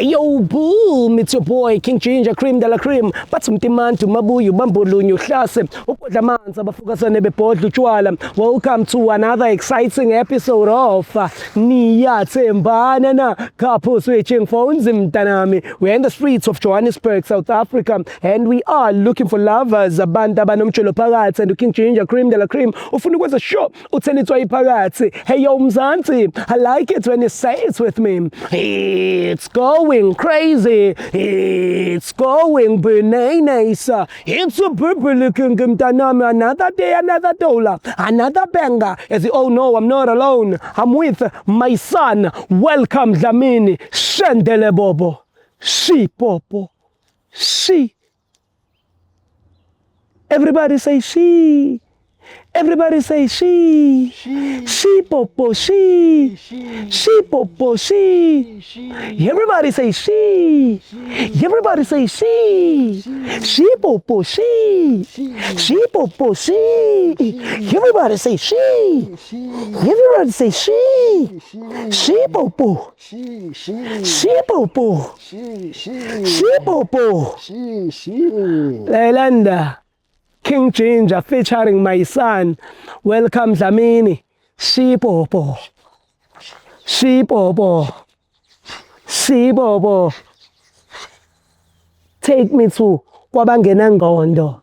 Hey yo boom, it's your boy King Ginger Cream de la Cream. Bathi umtimantu mabuyu bambulunyu hlase ubodla amanzi abafukasane bebhodla utshwala. Welcome to another exciting episode of Niyathembana na Couple Switching Phones mntanami. We're in the streets of Johannesburg, South Africa, and we are looking for lovers abantu abanomtshelo phakathi. And King Ginger Cream de la Cream ufuna ukwenza sure uthelithwa iphakathi. Hey yo Mzansi, I like it when you say it with me. It's going crazy. It's going bananas. It's a purple looking mtanami. Another day, another dollar, another banger. As you all know, I'm not alone. I'm with my son. Welcome Dlamini. Shendele Bobo. She Popo. She. Everybody say she. Everybody say she. She Popo, she. She Popo, she. Everybody say she. Everybody say she. She Popo, she. She Popo, she. Everybody say she. Everybody say she. She Popo. She Popo. She Popo. Leilanda. King Ginger featuring my son. Welcome Dlamini. She Popo. She Popo. She Popo. Take me to Kwabangena Ngondo.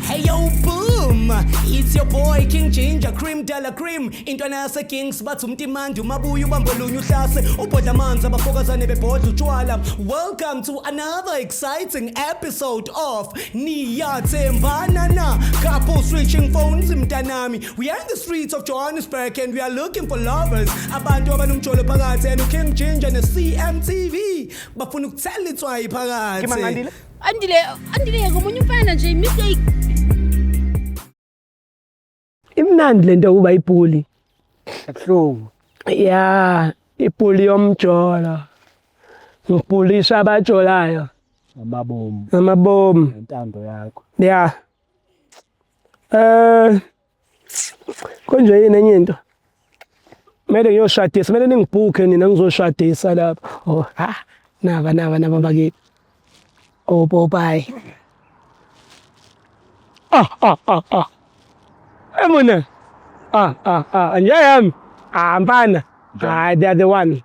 Hey yo boom, it's your boy King Ginger Cream de la Cream. Intwana yase Kings bathi umtimandu mabuyu bambulunyu hlase ubodla amanzi abafokazane bebhodla utshwala. Welcome to another exciting episode of Niyathembana na Couple Switching Phones mntanami. We are in the streets of Johannesburg and we are looking for lovers abantu abanomtsholo phakathi. And King Ginger ne CMTV bafuna ukuthelithwa iphakathi. Kimangandile ngomunye umfana nje mistake. Imnandi lento kuba ipuli. Akuhlungu. Yeah, ipuli yomjola. Ngipulisha abajolayo. Amabomu. Intando yakho. Yeah. Konje yini enye into? Mele ngiyoshadisa, mele ningibhuke nina ngizoshadisa lapha. Oh, naba bakithi. Oh, bye. Emuna. And yeah, Mbana. They're the one.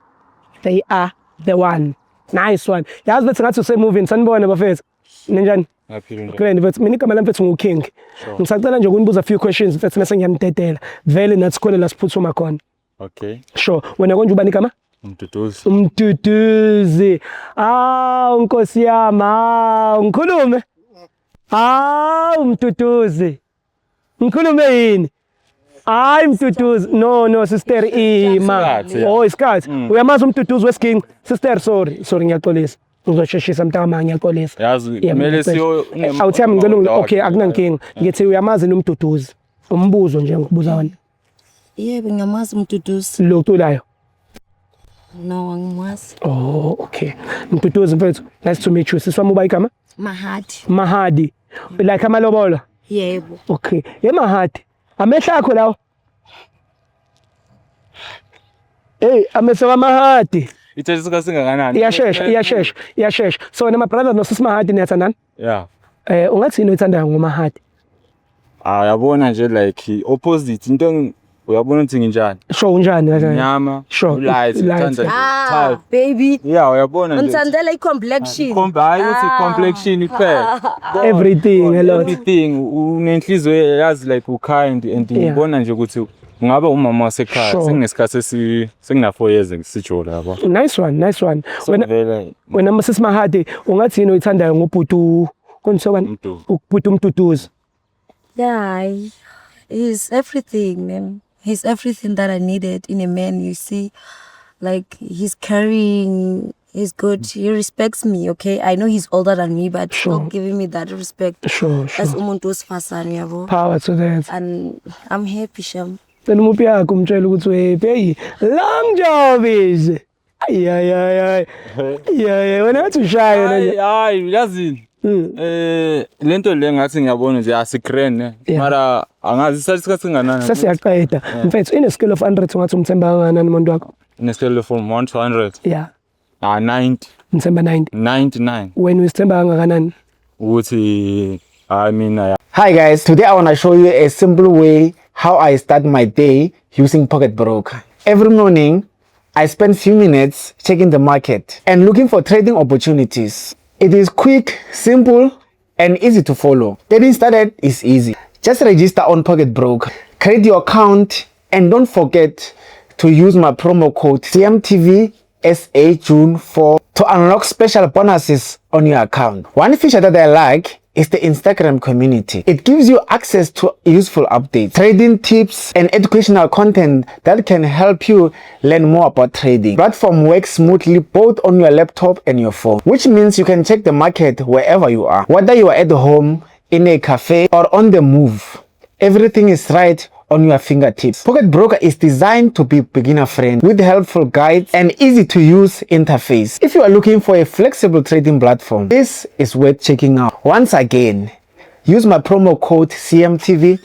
They are the one. Nice one. Yazi bethi ngathi usemoving sanibona bafethu. Ninjani? Grand but mina igama lami mfethu nguKing. Ngisacela nje ukunibuza a few questions mfethu mase ngiyamtetela. Vele nathi khona la siphuthuma khona. Okay. Sure. Wena konje ubani igama? Umduduzi. Umduduzi. Nkosi yami. Ngikhulume. Umduduzi. Ngikhulume yini? Mduduzi. No, sister Ima. Oh, isikhathi. Uyamazi umduduzi wesiking. Sister, sorry ngiyaxolisa. Ngizosheshisa mntama ngiyaxolisa. Yazi kumele siyo awuthami ngicela okay akunankinga. Ngithi uyamazi nomduduzi. Umbuzo nje ngikubuza wona. Yebo ngiyamazi umduduzi. Lo culayo. No, angimwazi. Oh, okay. Mduduzi mfethu. Nice to meet you. Siswami uba igama? Mahadi. Like amalobolo? Yebo. Okay. Mahadi. Amehla akho lawo. Amehla kaMahadi. Ithatha kasingakanani? Iyashesha. So my brother no sis Mahadi niyathandana? Yeah. Ungathi yini oyithandayo ngoMahadi? Yabona nje like opposite into uyabona ukuthi nginjani? Sho unjani kahle? Nyama. Sure. Light. Type. Baby. Yeah, uyabona nje. Ngithandela i-complexion. Hayi uthi complexion iphela. Everything hello. Everything unenhliziyo yazi like ukind and ngibona nje ukuthi ngabe umama wasekhaya senginesikhathi sengina 4 years ngisijola yabo. Nice one. Wena Mrs Mahadi ungathi yini oyithandayo ngobhutu konsobani? Ubhutu umduduzi. Yeah, he's everything, man. He's everything that I needed in a man, you see. Like, he's caring, he's good, he respects me, okay? I know he's older than me, but still giving me that respect. Sure. As umuntu osifazane yabo. Power to that. And I'm happy, Sham. Then umuphi yakho umtshela ukuthi wepe long job is. Ay. Wena wathi ushayo nje. Hayi, yazini. Lento le ngathi ngiyabona nje asigrene mara angazi isikhathi singanani. Sesiyaqeda. Mfethu in a scale of 100 ungathi umthemba kangakanani umuntu wakho? In a scale from 1 to 100. Yeah. 90, December 90. 99. When uyithemba kangakanani? Ukuthi I mean Hi guys, today I want to show you a simple way how I start my day using Pocket Broker. Every morning, I spend few minutes checking the market and looking for trading opportunities. It is quick, simple, and easy to follow. Getting started is easy. Just register on Pocket Broker, create your account, and don't forget to use my promo code CMTV June 4 to unlock special bonuses on your account. One feature that I like is the Instagram community. It gives you access to useful updates, trading tips, and educational content that can help you learn more about trading. The platform works smoothly both on your laptop and your phone, which means you can check the market wherever you are. Whether you are at home, in a cafe, or on the move, everything is right on your fingertips. Pocket Broker is designed to be beginner friendly with helpful guides and easy to use interface. If you are looking for a flexible trading platform, this is worth checking out. Once again, use my promo code CMTV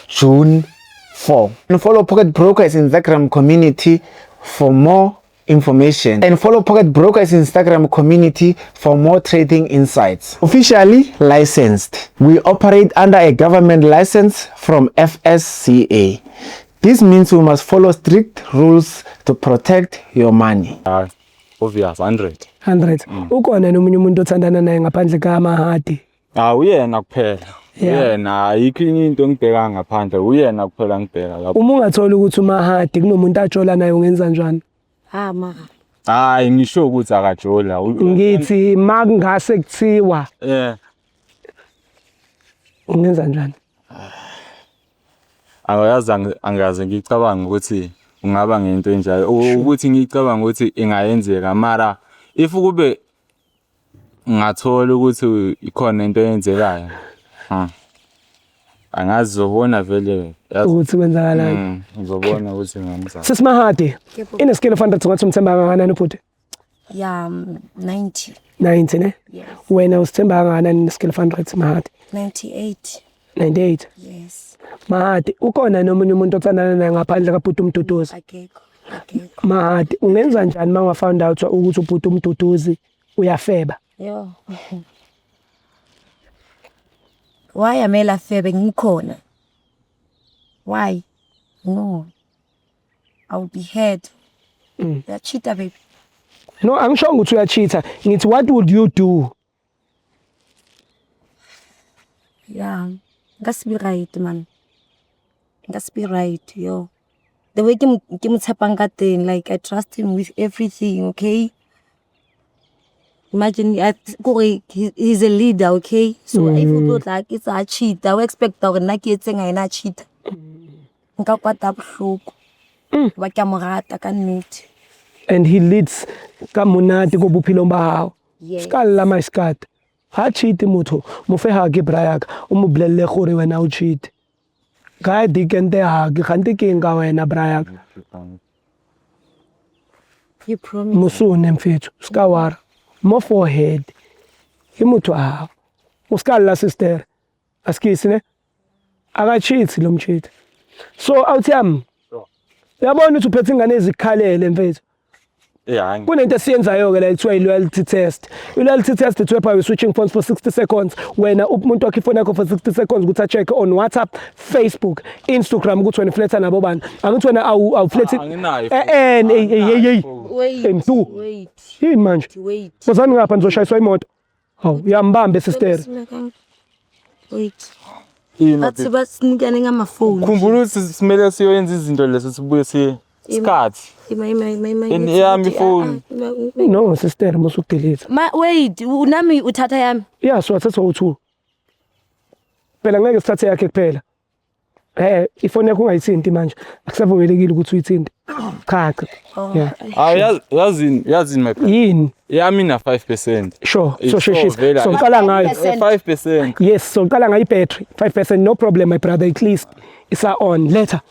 June 4 and follow Pocket Broker's Instagram community for more information, and follow Pocket Broker's Instagram community for more trading insights. Officially licensed, we operate under a government license from FSCA. This means we must follow strict rules to protect your money. obvious 100. 100. Ukhona nomunye umuntu othandana naye ngaphandle kaMahadi? Uyena kuphela. Uyena ayikho into engibheka ngaphandle, uyena kuphela ngibheka lapho. Uma ungathola ukuthi uMahadi kunomuntu ajola naye ungenza njani? Hayi ngisho ukuthi akajola. Ngithi makungase kuthiwa ungenza njani? Angaze ngicabanga ukuthi ungaba ngento enjalo, ukuthi ngicabanga ukuthi ingayenzeka, mara if kube ngathola ukuthi ikhona into eyenzekayo, angazi zobona vele ukuthi kwenzakalani. ngizobona ukuthi ngamza. Sis Mahadi, in a scale of 100 ungathi umthemba kangakanani ubhuti? Yeah, 90. 90 ne? Yes. Wena usithemba kangakanani in a scale of 100 Mahadi? 98. 98. Yes. Mahadi, ukhona nomunye umuntu othandana naye ngaphandle kaBhuti uMduduzi? Akekho. Mahadi, ungenza njani uma found out ukuthi uBhuti uMduduzi uyafeba? Yo. Why amela febe ngikhona? Why? No. I will be hurt. That cheater baby. No, angisho ukuthi uyacheater. Ngithi what would you do? Yeah. That's be right, man. That's be right, yo. The way Kim thing, like I trust him with everything, okay? Imagine he's a leader, okay? So if you feel like it's a cheat, I would expect that when I get saying I'm not cheat. Nka kwata buhloko. Ba ke morata ka nnete. And he leads kamonate go bophelo ba hao. Yes. Ska lla my skat. Ha cheat motho, mo fe ha ke brayaka, o mo blelle gore wena o cheat. Ka dikente ha ke khante ke nga wena brayaka. You promise. Musune mfethu, ska wara. Mo forehead. Ke motho a. O ska lla sister. Askisi ne? Aka cheat lo mcheat. So awuthi yabona ukuthi uphethe ingane ezikhalele mfethu. Kunento esiyenzayo ke la ithiwa loyalty test. Loyalty test ithwepha we switching phones for 60 seconds. Wena umuntu wakhe ifone yakho for 60 seconds ukuthi a check on WhatsApp, Facebook, Instagram ukuthi wena flirta nabo bani. Angithi wena awu flirt. Wait. Yini manje? Wait. Mozani ngapha nizoshayiswa imoto. Hawu uyambambe sister. Wait. Bathi basinikane ngamafoni. Khumbula ukuthi simele siyoyenza izinto lezi sibuye isikhathi. Yami phone. No sister musukudelete. Wait, unami uthatha yami. Yeah, so wathatha u2. Phela ngeke sithathe yakhe kuphela. Ifoni yakho ungayithinti manje. Akusavumelekile ukuthi uyithinte. Cha. Yeah. Yazi my friend. Yini? Yami na 5%. Sure. So sheshisa. So qala ngayo 5%. Yes, so qala ngayo battery 5%, no problem my brother, at least it's on later.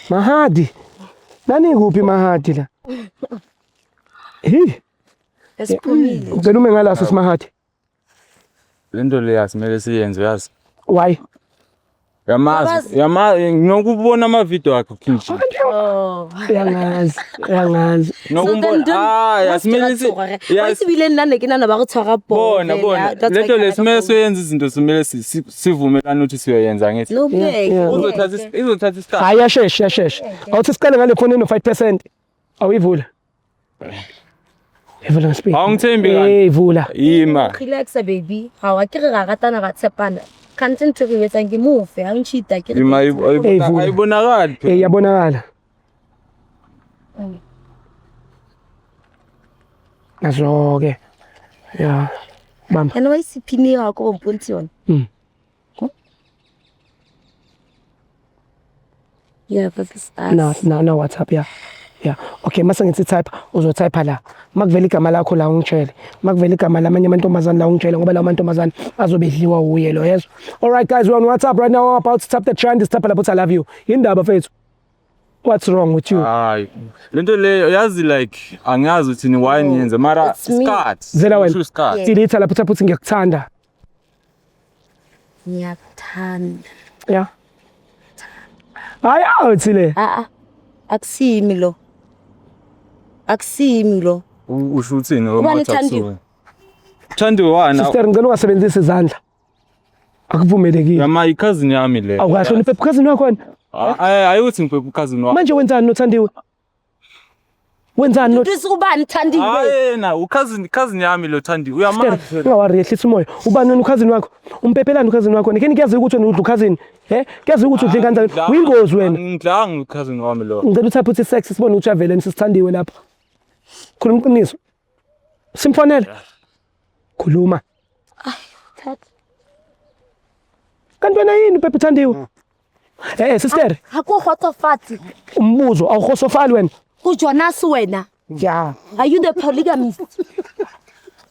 Mahadi. Nani kuphi Mahadi la? Esiphumile. Ngicela ume ngalaso Mahadi. Lento le yasimele siyenze yazi. Why? Yamazi ngokubona ama video akho King G. Oh. Uyangazi. Wasibile nna ke nana ba go tshwara Bona. Letho lesimele soyenza izinto simele sivumelana ukuthi siyoyenza ngithi. No big. Izothatha isikhathi. Hayi yashesha. Awuthi siqale ngale phone no 5%. Awuyivula. Ivula ngespeed. Awungithembi kanti. Ivula. Yima. Relax baby. Ha wa ke re ga ratana ga tshepana. Kanti ntse ke etsa ke move ha ngitshita ke. Yima ayibonakala. Yabonakala. Nazo-ke. Ya. Bamba. Yana wa isiphini yakho mponti yona. Yeah, but this No WhatsApp yeah. Okay, mase ngithi type uzotype la. Makuvela igama lakho la ungitshele. Makuvela igama lamanye amantombazana la ungitshele ngoba la mantombazana azobedliwa uye lo yezo. All right guys, we're on WhatsApp right now. I'm about to tap the trend. Tap la but I love you. Indaba fethu. What's wrong with you? Hayi. Lento leyo yazi like angazi ukuthi ni why niyenze mara isikhathi. Zela wena. Isikhathi. Delete la putha ngiyakuthanda. Ngiyakuthanda. Yeah. Hayi awuthile. Akusimi lo. Usho uthini Ubani Thandiwe? Thandiwe wana. Sister ngicela ungasebenzisi izandla. Akuvumelekile. Yama i-cousin yami le. Awukahloniphe cousin wakho wena. Ayuthi ngiphe cousin wakho. Manje wenzani noThandiwe? Wenzani Uthi ubani Thandiwe? Hayi na cousin yami lo Thandiwe. Uyamazi. Ungawari ehlisa umoya. Ubani wena cousin wakho? Umpepelani cousin wakho? Ngeke ngiyazi ukuthi wena udla cousin. Kuyazi ukuthi udla kanjani? Uyingozi wena. Ngidlanga cousin wami lo. Ngicela uthaphe uthi sex sibone ukuthi avele nisithandiwe lapha. Khuluma iqiniso. Simfonele. Khuluma. Thatha. Kanti wena yini Pepe Thandiwe? Sister. Akukhotsofati. Umbuzo awukhosofali wena. uJonas wena. Yeah. Are you the polygamist?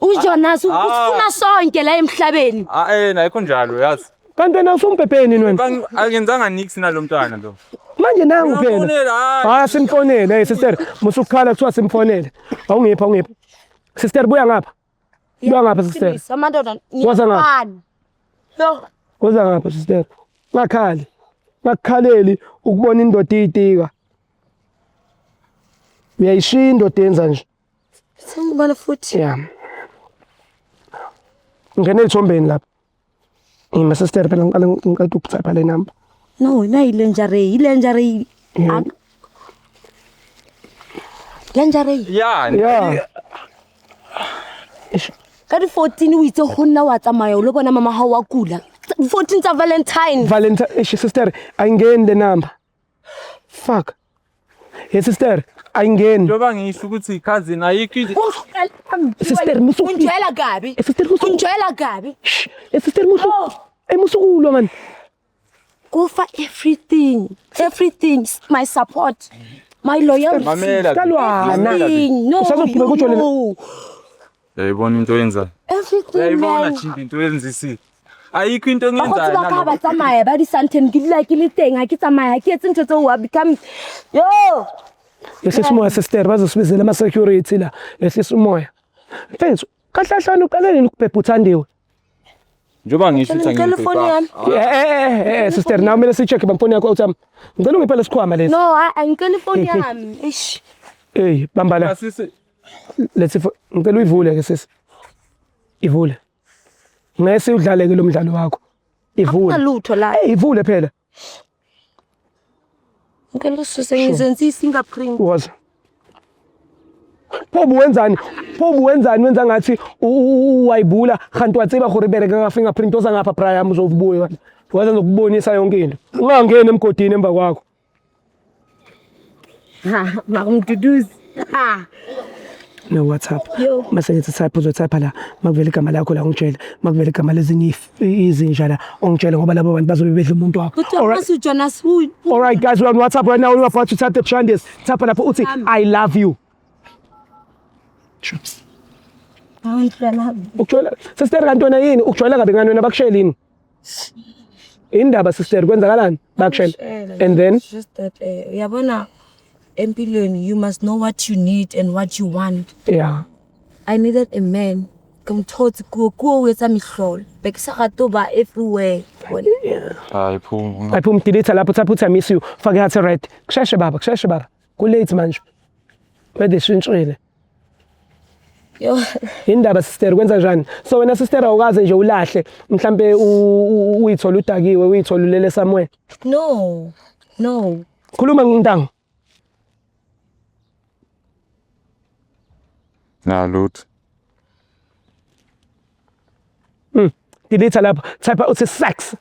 uJonas ufuna sonke la emhlabeni. Ayikho njalo yazi. Kanti wena usumpepeni wena. Angenzanga nix nalo mntwana lo. Manje nangu phela. Simfonele sister. Musukhala kuthiwa simfonele. Awungipha. Sister buya ngapha. Buya ngapha sister. Amadoda. Waza ngapha. Lo. Waza ngapha sister. Ngakhaleli ukubona indoda iyitika. Uyayishiya indoda yenza nje. Sengibona futhi. Yeah. Ngene ethombeni lapha. Ima sister phela ngicela ukutype le number. No, ilenjare. Lenjare. Yeah. Ka di 14 o itse go nna wa tsamaya o lo bona mama ha wa kula. 14 tsa Valentine. Sister, ayingeni le number. Fuck. Hey sister, ayingeni. Njoba ngisho ukuthi cousin ayikho. Sister, unjwayela gabi. Sister, unjwayela gabi. Sister, musukulo man. Go for everything. My support. My loyalty. Mamela. No. Yayibona into yenza. Everything. Yayibona chinti into yenzisi. Ayikho into engenzayo nalo. Ba tsamaya ba di Santene ke dila ke le teng ha ke tsamaya ke etse ntse tso wa become yo. Yesimoya sister bazosibizela ama security la. Yesimoya. Mfethu, kahlahlana uqaleleni ukuphepha uThandiwe. Njoba ngisho ukuthi angiphepa. Sister, nawe kumele sicheck bamfoni yakho uthi ngicela ungiphe lesikhwama lesi. No, angicela ifoni yami. Eish. Bamba la. Let's ngicela uyivule ke sisi. Ivule. Ngeke udlaleke lo mdlalo wakho. Ivule. Akulutho la. Ivule phela. Ngicela ususe ngizenza fingerprint. Waza. Phobu wenzani wenza ngathi wayibula kanti watsiba gore bereka nga fingerprint oza ngapha Brian uzovubuya waza ngokubonisa yonke into. Ungangena emgodini emva kwakho. Makumduduzi. No WhatsApp. Mase ngithi type uzotype la makuvela igama lakho la ungitshela makuvela igama lezinye izinja la ungitshela ngoba labo bantu bazobe bedla umuntu wakho. All right guys, we're on WhatsApp right now. We're about to tap the trends. Tap lapho uthi I love you. Ukujwayela sister kanti wena yini ukujwayela kabi ngani wena bakushelini? Indaba sister kwenzakalani? Bakushela. And then just that uyabona empilweni you must know what you need and what you want. Yeah. I needed a man thotse kuo etsa mihlolo be ke sa rate ba everywhere hayi phuma Ayiphuma delete lapho uthi I miss you. Fake heart red. Kusheshe baba. Kulate manje. Bede shintshile. yo Indaba sister kwenza njani? So wena sister awukaze nje ulahle mhlambe uyithola udakiwe uyithola ulele somewhere. no Khuluma ngintanga. na lutho Delete lapho. Type uthi sex.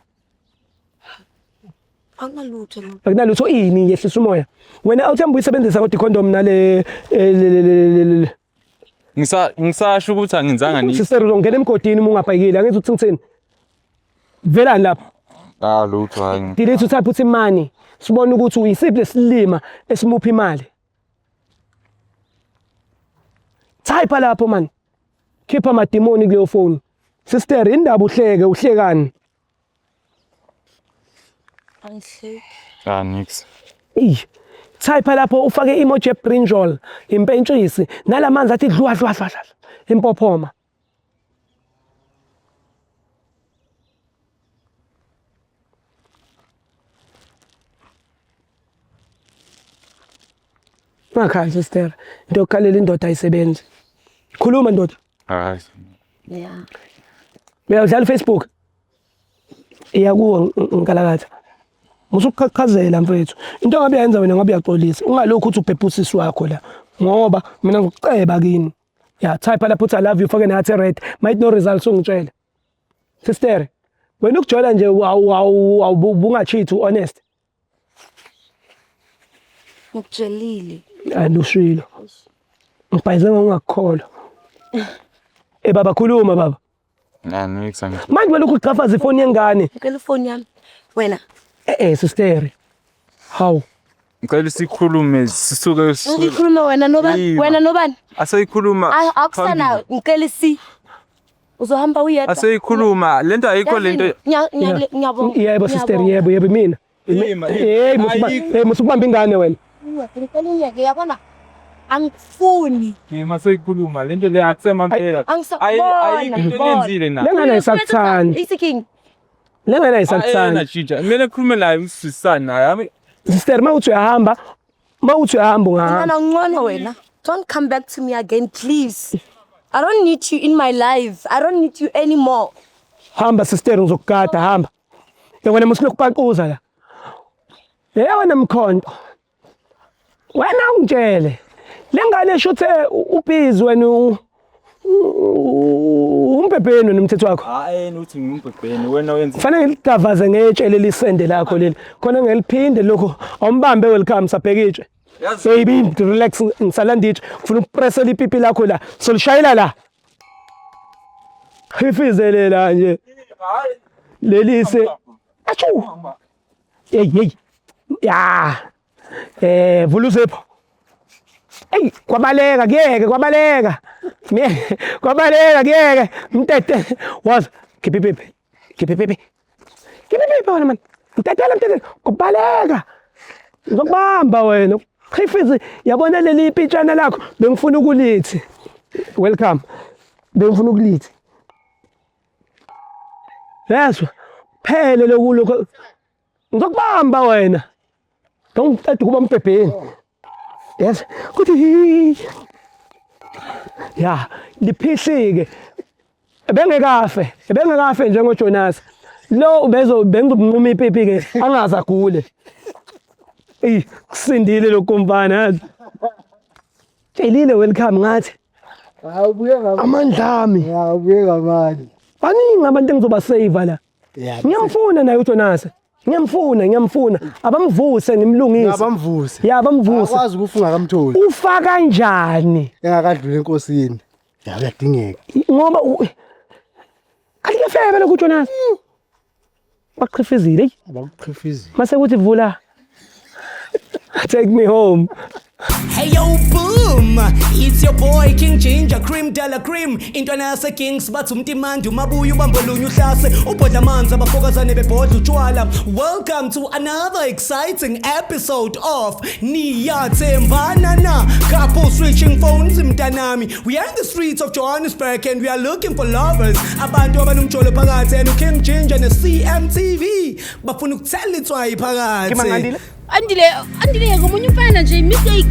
angalutho Akunalutho ini yehlisa umoya. Wena awuthemba uyisebenzisa kodwa condom nale ngisasho ukuthi angenzanga ni sister uzongena emgodini uma ungabhayikile angithi uthi ngithini? Velani lapho? lutho hayi Delete utype uthi money. Sibone ukuthi uyisiphi lesilima esimupha imali. Type lapho man. Khipha amademoni kuleyo phone. Sister indaba uhlekani? angihle nix Type lapho ufake emoji brinjol, impentshisi, nalamanzi athi dlwa impophoma. Makhaya sister, into yokukhalela indoda ayisebenzi. Khuluma ndoda. hayi yeah Uyadlala Facebook? Iyakuwo nkalakatha. Musukuqhaqhazela mfethu. Into ngabe yenza wena ngabe uyaxolisa. Ungalokho uthi ubhebhe usisi wakho la. Ngoba mina ngikuceba kini. Yeah, type lapho uthi I love you fake nathi red. Might no results ungitshela. Sister, wena ukujola nje awubungachithi honest. ngikujelile Alushilo. Ngibhayize ngakukholwa. Baba khuluma baba. nix Manje welokhu uqhafaza ifoni yengane. ngicela ifoni yami wena Sister. How? ngicela sikhulume sisuke ngikhuluma wena nobani aseyikhuluma akusana ngicela uzohamba uyedwa aseyikhuluma lento ayikho lento ngiyabonga Yebo sister, yebo mina. Musubamba ingane wena. ngicela unyeke yabona angifuni maseyikhuluma lento le akusema impela ayikho into eyenzile na Lengane ayisakuthandi. isiking Lengane ayisakuthandi. jija mina khulume naye umsisana naye Sister mawuthi uyahamba ungahamba. Ngana ngcono wena don't come back to me again please I don't need you in my life I don't need you anymore Hamba sister ngizokugada hamba. Wena musilokhu paqoza la. Wena mkhonto. Wena ungitshele. Lengane shothe ubhizi wena umbhebheni nomthetho wakho. uthi ngimbhebheni wena wenza Kufanele ngidavaze ngetshele lisende lakho leli. Khona ngeliphinde lokho awumbambe welcome sabheke itshe. Baby relax ngisalanditshe. Ufuna ukupressa ipipi lakho la. Solishayela la. Hifizelela nje. Lelise. Achu. Hey. Ya. Vulusepho. Ey, kwabaleka kuyeke. Kwabaleka kuyeke. Mtete. Was. Kipipipi. Kipipipi wena man. Mtete. Kwabaleka. Ngizokubamba wena. Khifizi yabona leli ipitshana lakho bengifuna ukulithi. Welcome. Bengifuna ukulithi. Yeswa. Phele lokuloko. Ngizokubamba wena. Ngicela ukuba umbhebheni. Yes. Kuthi ya liphihlike. Ebengekafe njengoJonas. Lo bengizobunquma ipipi ke angaze agule. Kusindile lokumfana. Thelile welcome ngathi. Amandla ami. Baningi abantu engizoba save la. Ngiyamfuna naye uJonas. Ngiyamfuna. Abamvuse ngimlungise. Bamvuse. Akwazi ukufunga kamtholi. Ufa kanjani? Engakadlula enkosini. Uyadingeka. Ngoba kaliyefebe lokho uJonas. Baqhifizile. Abakuqhifizile. Mase kuthi vula. Take me home. Hey yo, boom! It's It's your boy King Ginger, Cream de la Cream. Intwana yase Kings bathi umtimandi umabuya ubambolunya uhlase ubhodla amanzi abafokazane bebhodla utshwala. Welcome to another exciting episode of Niyathembana na couple switching phones mntanami. We are in the streets of Johannesburg and we are looking for lovers. Abantu abanomjolo phakathi and King Ginger ne CMTV bafuna ukuthela itswayi phakathi. Andile ngomunye umfana nje mistake